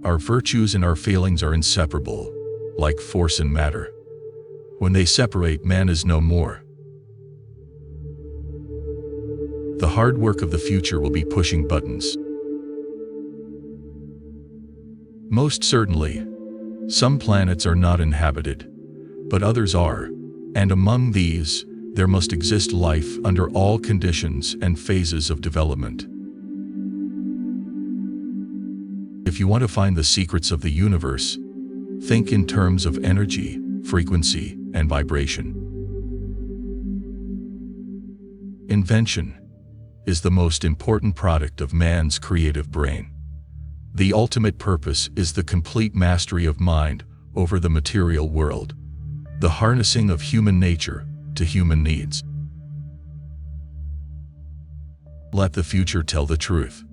Our virtues and our failings are inseparable, like force and matter. When they separate, man is no more. The hard work of the future will be pushing buttons. Most certainly, some planets are not inhabited, but others are, and among these, there must exist life under all conditions and phases of development. If you want to find the secrets of the universe, think in terms of energy, frequency, and vibration. Invention is the most important product of man's creative brain. The ultimate purpose is the complete mastery of mind over the material world, the harnessing of human nature to human needs. Let the future tell the truth,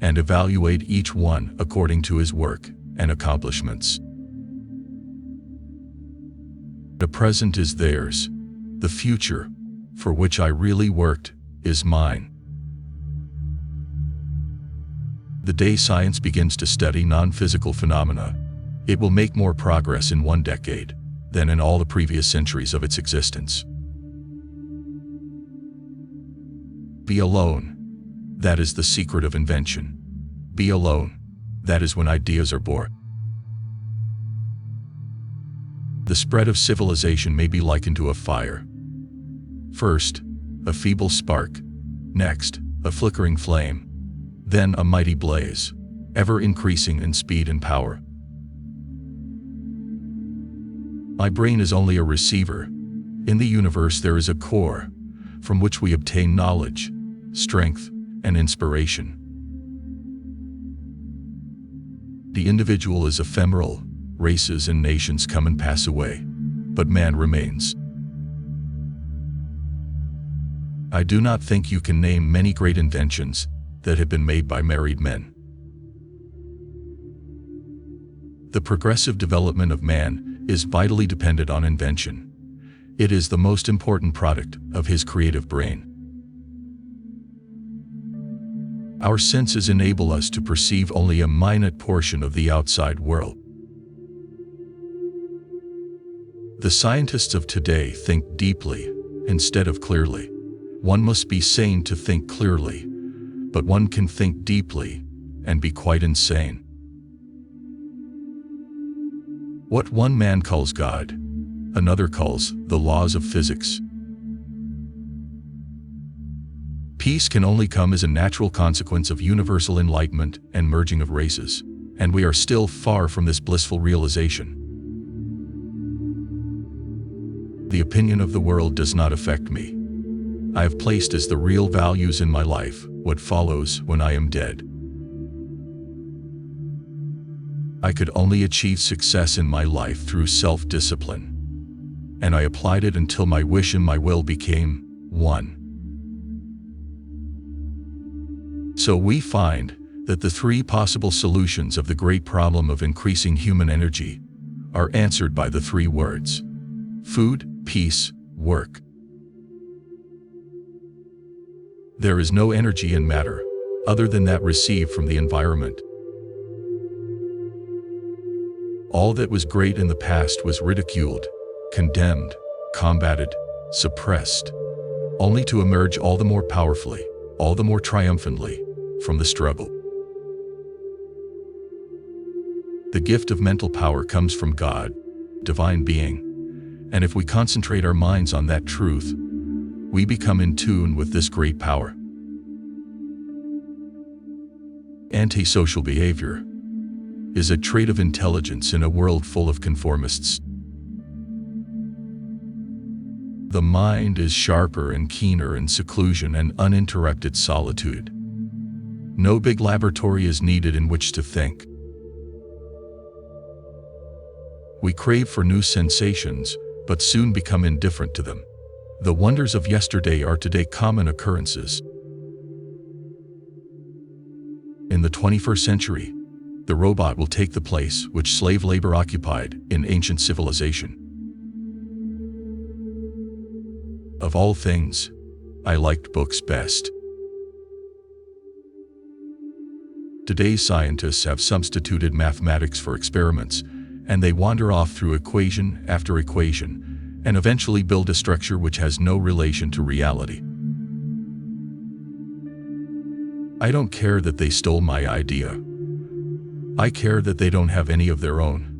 and evaluate each one according to his work and accomplishments. The present is theirs. The future, for which I really worked, is mine. The day science begins to study non-physical phenomena, it will make more progress in 1 decade than in all the previous centuries of its existence. Be alone. That is the secret of invention. Be alone. That is when ideas are born. The spread of civilization may be likened to a fire. First, a feeble spark. Next, a flickering flame. Then a mighty blaze, ever increasing in speed and power. My brain is only a receiver. In the universe there is a core, from which we obtain knowledge, strength, and inspiration. The individual is ephemeral, races and nations come and pass away, but man remains. I do not think you can name many great inventions that have been made by married men. The progressive development of man is vitally dependent on invention. It is the most important product of his creative brain. Our senses enable us to perceive only a minute portion of the outside world. The scientists of today think deeply instead of clearly. One must be sane to think clearly, but one can think deeply and be quite insane. What one man calls God, another calls the laws of physics. Peace can only come as a natural consequence of universal enlightenment and merging of races, and we are still far from this blissful realization. The opinion of the world does not affect me. I have placed as the real values in my life what follows when I am dead. I could only achieve success in my life through self-discipline, and I applied it until my wish and my will became one. So we find that the 3 possible solutions of the great problem of increasing human energy are answered by the 3 words: food, peace, work. There is no energy in matter, other than that received from the environment. All that was great in the past was ridiculed, condemned, combated, suppressed, only to emerge all the more powerfully, all the more triumphantly, from the struggle. The gift of mental power comes from God, divine being, and if we concentrate our minds on that truth, we become in tune with this great power. Antisocial behavior is a trait of intelligence in a world full of conformists. The mind is sharper and keener in seclusion and uninterrupted solitude. No big laboratory is needed in which to think. We crave for new sensations, but soon become indifferent to them. The wonders of yesterday are today common occurrences. In the 21st century, the robot will take the place which slave labor occupied in ancient civilization. Of all things, I liked books best. Today's scientists have substituted mathematics for experiments, and they wander off through equation after equation, and eventually build a structure which has no relation to reality. I don't care that they stole my idea. I care that they don't have any of their own.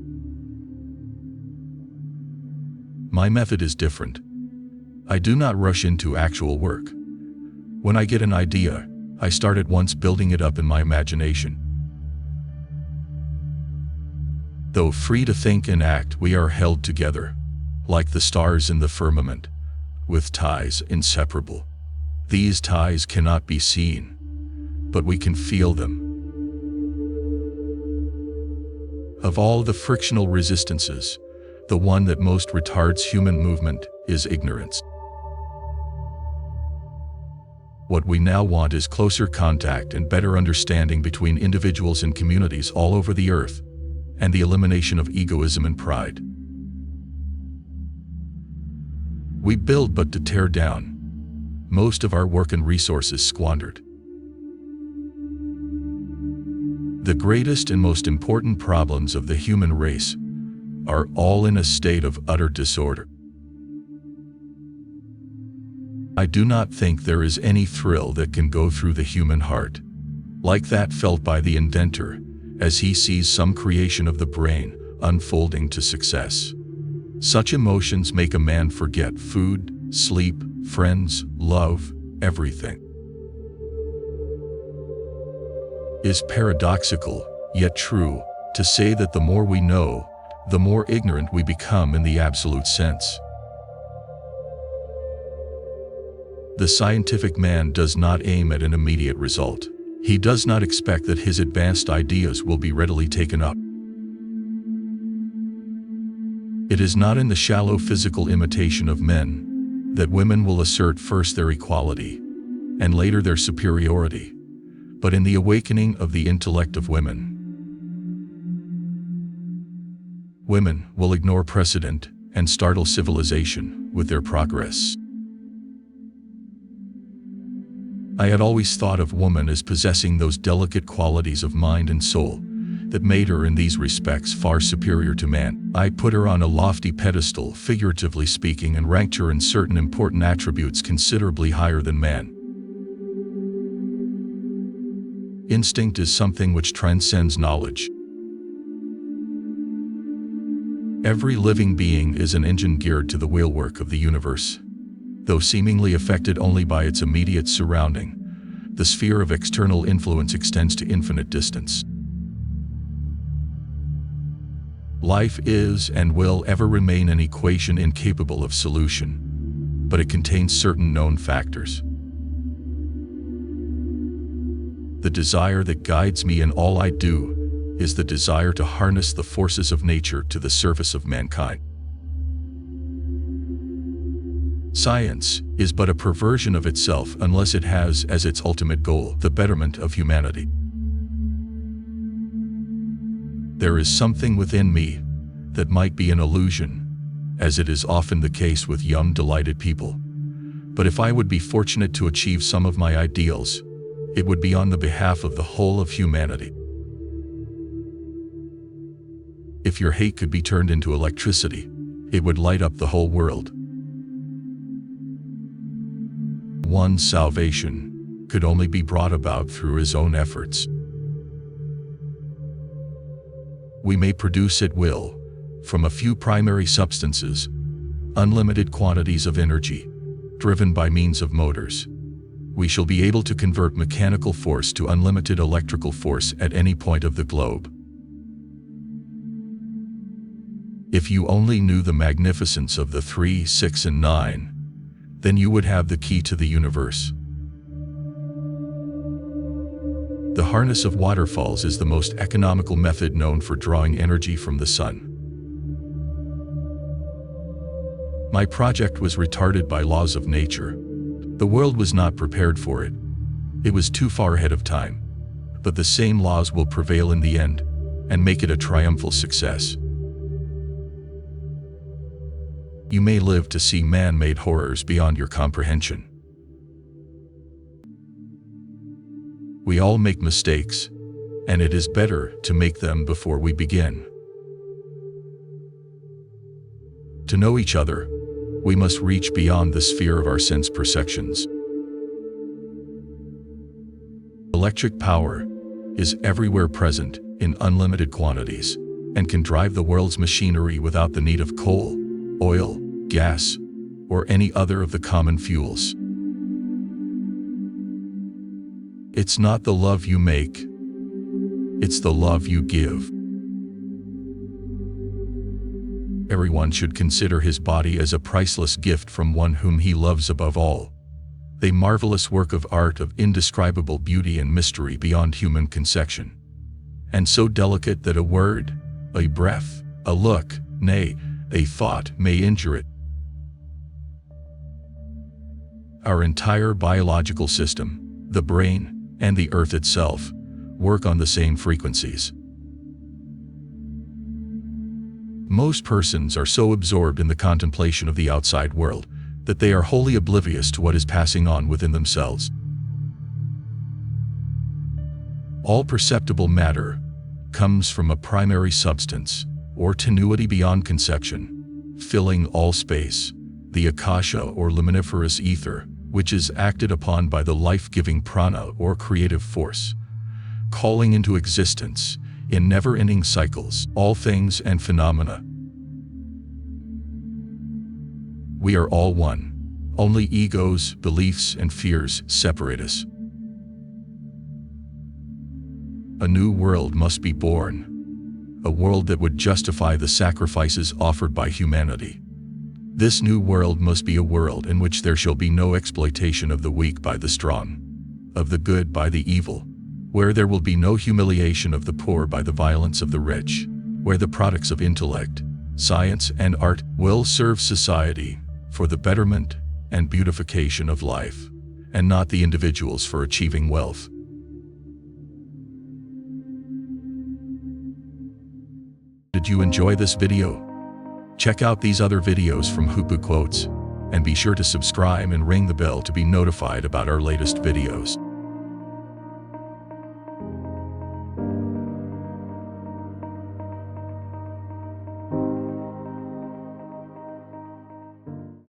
My method is different. I do not rush into actual work. When I get an idea, I start at once building it up in my imagination. Though free to think and act, we are held together, like the stars in the firmament, with ties inseparable. These ties cannot be seen, but we can feel them. Of all the frictional resistances, the one that most retards human movement is ignorance. What we now want is closer contact and better understanding between individuals and communities all over the earth, and the elimination of egoism and pride. We build but to tear down. Most of our work and resources squandered. The greatest and most important problems of the human race are all in a state of utter disorder. I do not think there is any thrill that can go through the human heart, like that felt by the inventor as he sees some creation of the brain unfolding to success. Such emotions make a man forget food, sleep, friends, love, everything. It is paradoxical, yet true, to say that the more we know, the more ignorant we become in the absolute sense. The scientific man does not aim at an immediate result. He does not expect that his advanced ideas will be readily taken up. It is not in the shallow physical imitation of men that women will assert first their equality and later their superiority, but in the awakening of the intellect of women. Women will ignore precedent and startle civilization with their progress. I had always thought of woman as possessing those delicate qualities of mind and soul that made her in these respects far superior to man. I put her on a lofty pedestal, figuratively speaking, and ranked her in certain important attributes considerably higher than man. Instinct is something which transcends knowledge. Every living being is an engine geared to the wheelwork of the universe. Though seemingly affected only by its immediate surrounding, the sphere of external influence extends to infinite distance. Life is and will ever remain an equation incapable of solution, but it contains certain known factors. The desire that guides me in all I do is the desire to harness the forces of nature to the service of mankind. Science is but a perversion of itself unless it has as its ultimate goal the betterment of humanity. There is something within me that might be an illusion, as it is often the case with young, delighted people. But if I would be fortunate to achieve some of my ideals, it would be on the behalf of the whole of humanity. If your hate could be turned into electricity, it would light up the whole world. One's salvation could only be brought about through his own efforts. We may produce at will, from a few primary substances, unlimited quantities of energy, driven by means of motors. We shall be able to convert mechanical force to unlimited electrical force at any point of the globe. If you only knew the magnificence of the 3, 6, and 9, then you would have the key to the universe. The harness of waterfalls is the most economical method known for drawing energy from the sun. My project was retarded by laws of nature. The world was not prepared for it. It was too far ahead of time. But the same laws will prevail in the end and make it a triumphal success. You may live to see man-made horrors beyond your comprehension. We all make mistakes, and it is better to make them before we begin. To know each other, we must reach beyond the sphere of our sense perceptions. Electric power is everywhere present in unlimited quantities and can drive the world's machinery without the need of coal, oil, gas, or any other of the common fuels. It's not the love you make, it's the love you give. Everyone should consider his body as a priceless gift from one whom he loves above all. A marvelous work of art of indescribable beauty and mystery beyond human conception, and so delicate that a word, a breath, a look, nay, a thought may injure it. Our entire biological system, the brain, and the earth itself, work on the same frequencies. Most persons are so absorbed in the contemplation of the outside world that they are wholly oblivious to what is passing on within themselves. All perceptible matter comes from a primary substance, or tenuity beyond conception, filling all space, the akasha or luminiferous ether, which is acted upon by the life-giving prana or creative force, calling into existence, in never-ending cycles, all things and phenomena. We are all one. Only egos, beliefs, and fears separate us. A new world must be born, a world that would justify the sacrifices offered by humanity. This new world must be a world in which there shall be no exploitation of the weak by the strong, of the good by the evil, where there will be no humiliation of the poor by the violence of the rich, where the products of intellect, science, and art will serve society for the betterment and beautification of life, and not the individuals for achieving wealth. Did you enjoy this video? Check out these other videos from Hupu Quotes, and be sure to subscribe and ring the bell to be notified about our latest videos.